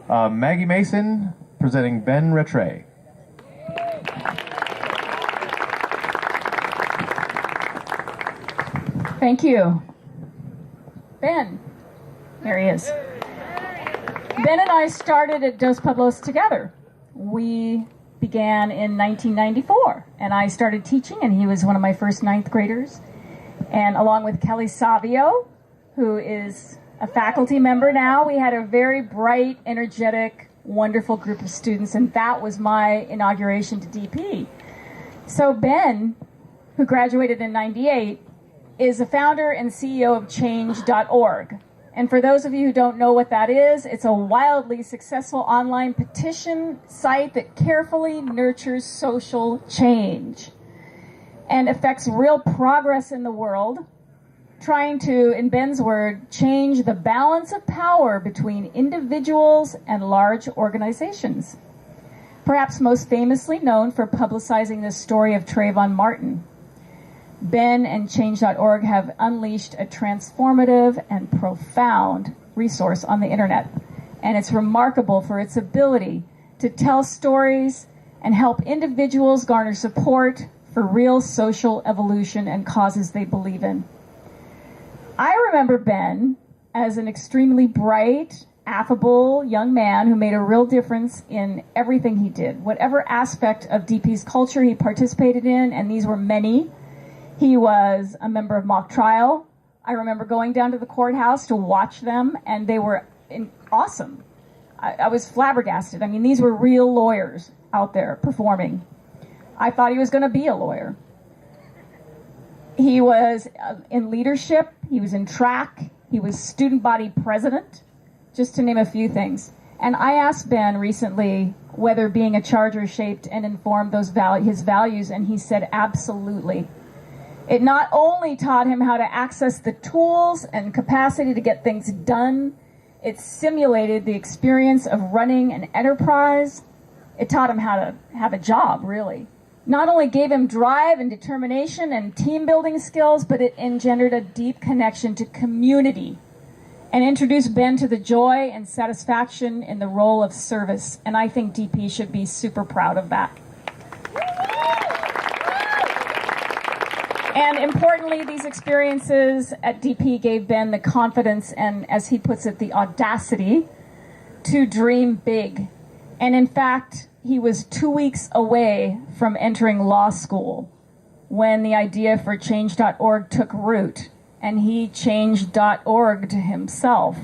Maggie Mason presenting Ben Rattray. Thank you. Ben. There he is. Ben and I started at Dos Pueblos together. We began in 1994, and I started teaching, and he was one of my first 9th graders. And along with Kelly Savio, who is a faculty member now, we had a very bright, energetic, wonderful group of students, and that was my inauguration to DP. So Ben, who graduated in '98, is the founder and CEO of Change.org. And for those of you who don't know what that is, it's a wildly successful online petition site that carefully nurtures social change and affects real progress in the world, trying to, in Ben's word, change the balance of power between individuals and large organizations. Perhaps most famously known for publicizing the story of Trayvon Martin. Ben and Change.org have unleashed a transformative and profound resource on the internet, and it's remarkable for its ability to tell stories and help individuals garner support for real social evolution and causes they believe in. I remember Ben as an extremely bright, affable young man who made a real difference in everything he did. Whatever aspect of DP's culture he participated in, and these were many. He was a member of mock trial. I remember going down to the courthouse to watch them, and they were awesome. I was flabbergasted. I mean, these were real lawyers out there performing. I thought he was going to be a lawyer. He was in leadership. He was in track. He was student body president, just to name a few things. And I asked Ben recently whether being a Charger shaped and informed his values, and he said absolutely. It not only taught him how to access the tools and capacity to get things done, it simulated the experience of running an enterprise. It taught him how to have a job, really. Not only gave him drive and determination and team building skills, but it engendered a deep connection to community and introduced Ben to the joy and satisfaction in the role of service. And I think DP should be super proud of that. And importantly, these experiences at DP gave Ben the confidence and, as he puts it, the audacity to dream big. And in fact, he was 2 weeks away from entering law school when the idea for Change.org took root, and he Change.org to himself.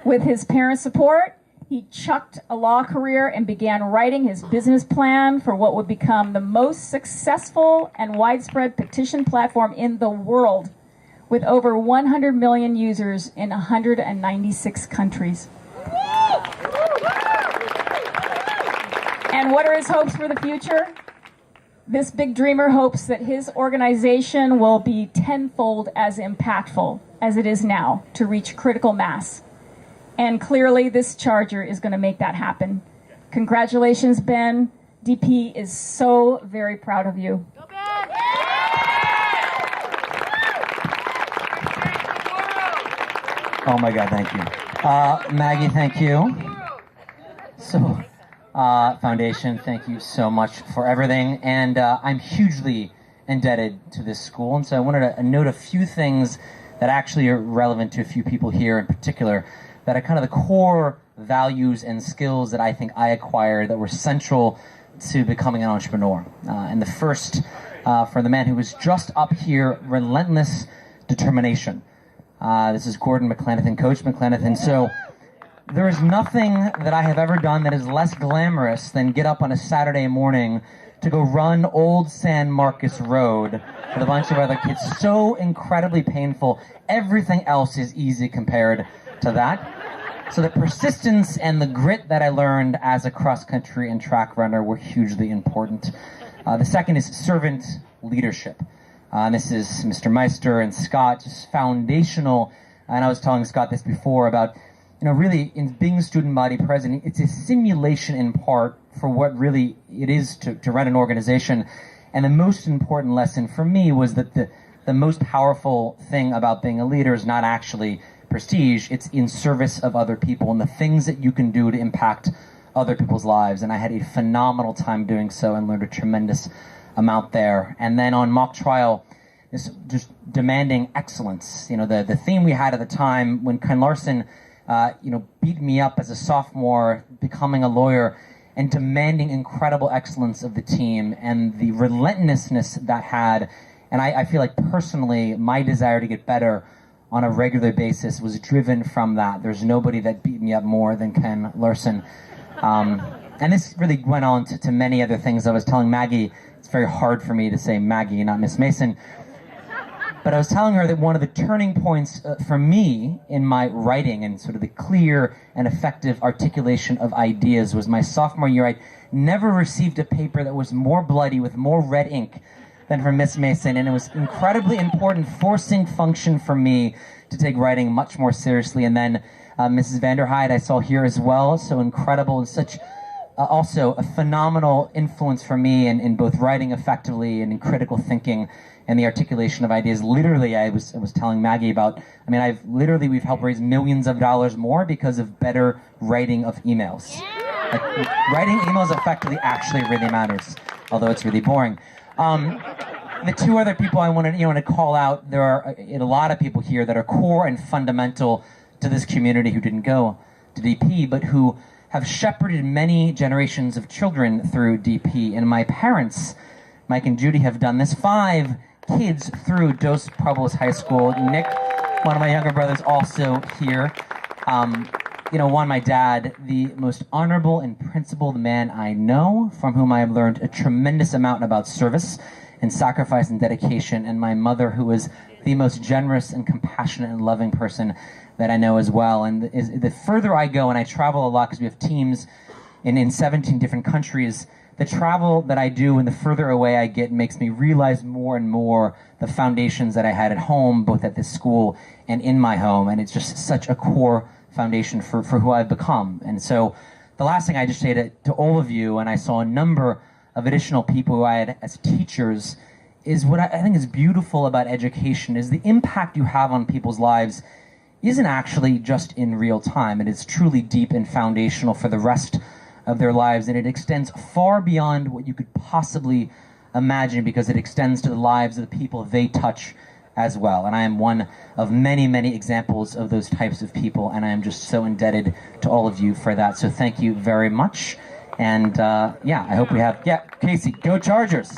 With his parents' support, he chucked a law career and began writing his business plan for what would become the most successful and widespread petition platform in the world, with over 100 million users in 196 countries. And what are his hopes for the future? This big dreamer hopes that his organization will be tenfold as impactful as it is now to reach critical mass. And clearly, this Charger is going to make that happen. Congratulations, Ben. DP is so very proud of you. Oh my God, thank you. Maggie, thank you. So, Foundation, thank you so much for everything. And I'm hugely indebted to this school. And so I wanted to note a few things that actually are relevant to a few people here in particular, that are kind of the core values and skills that I think I acquired that were central to becoming an entrepreneur. And the first, for the man who was just up here, relentless determination. This is Gordon McClenathan, Coach McClenathan. So there is nothing that I have ever done that is less glamorous than get up on a Saturday morning to go run Old San Marcos Road with a bunch of other kids. So incredibly painful. Everything else is easy compared to that. So the persistence and the grit that I learned as a cross-country and track runner were hugely important. The second is servant leadership. This is Mr. Meister and Scott, just foundational. And I was telling Scott this before about, really in being student body president, it's a simulation in part for what really it is to run an organization. And the most important lesson for me was that the most powerful thing about being a leader is not actually prestige. It's in service of other people and the things that you can do to impact other people's lives. And I had a phenomenal time doing so and learned a tremendous amount there. And then on mock trial, this just demanding excellence. You know, the theme we had at the time when Ken Larson, beat me up as a sophomore, becoming a lawyer, and demanding incredible excellence of the team and the relentlessness that had. And I feel like personally, my desire to get better on a regular basis was driven from that. There's nobody that beat me up more than Ken Larson. And this really went on to many other things. I was telling Maggie, it's very hard for me to say Maggie, not Miss Mason. But I was telling her that one of the turning points for me in my writing and sort of the clear and effective articulation of ideas was my sophomore year. I never received a paper that was more bloody with more red ink than from Miss Mason, and it was incredibly important forcing function for me to take writing much more seriously. And then Mrs. Vanderhyde I saw here as well, so incredible and such also a phenomenal influence for me in both writing effectively and in critical thinking and the articulation of ideas. Literally, I was telling Maggie about, we've helped raise millions of dollars more because of better writing of emails. Like, writing emails effectively actually really matters, although it's really boring. The two other people I want to call out, there are a lot of people here that are core and fundamental to this community who didn't go to DP, but who have shepherded many generations of children through DP. And my parents, Mike and Judy, have done this. 5 kids through Dos Pueblos High School. Nick, one of my younger brothers, also here. My dad, the most honorable and principled man I know, from whom I have learned a tremendous amount about service and sacrifice and dedication, and my mother, who is the most generous and compassionate and loving person that I know as well. And the further I go, and I travel a lot because we have teams in 17 different countries, the travel that I do and the further away I get makes me realize more and more the foundations that I had at home, both at this school and in my home. And it's just such a core foundation for who I've become. And so the last thing I just say to all of you, and I saw a number of additional people who I had as teachers, is what I think is beautiful about education is the impact you have on people's lives isn't actually just in real time. It is truly deep and foundational for the rest of their lives, and it extends far beyond what you could possibly imagine because it extends to the lives of the people they touch as well. And I am one of many, many examples of those types of people, and I am just so indebted to all of you for that. So thank you very much. And I hope we have, Casey, go Chargers!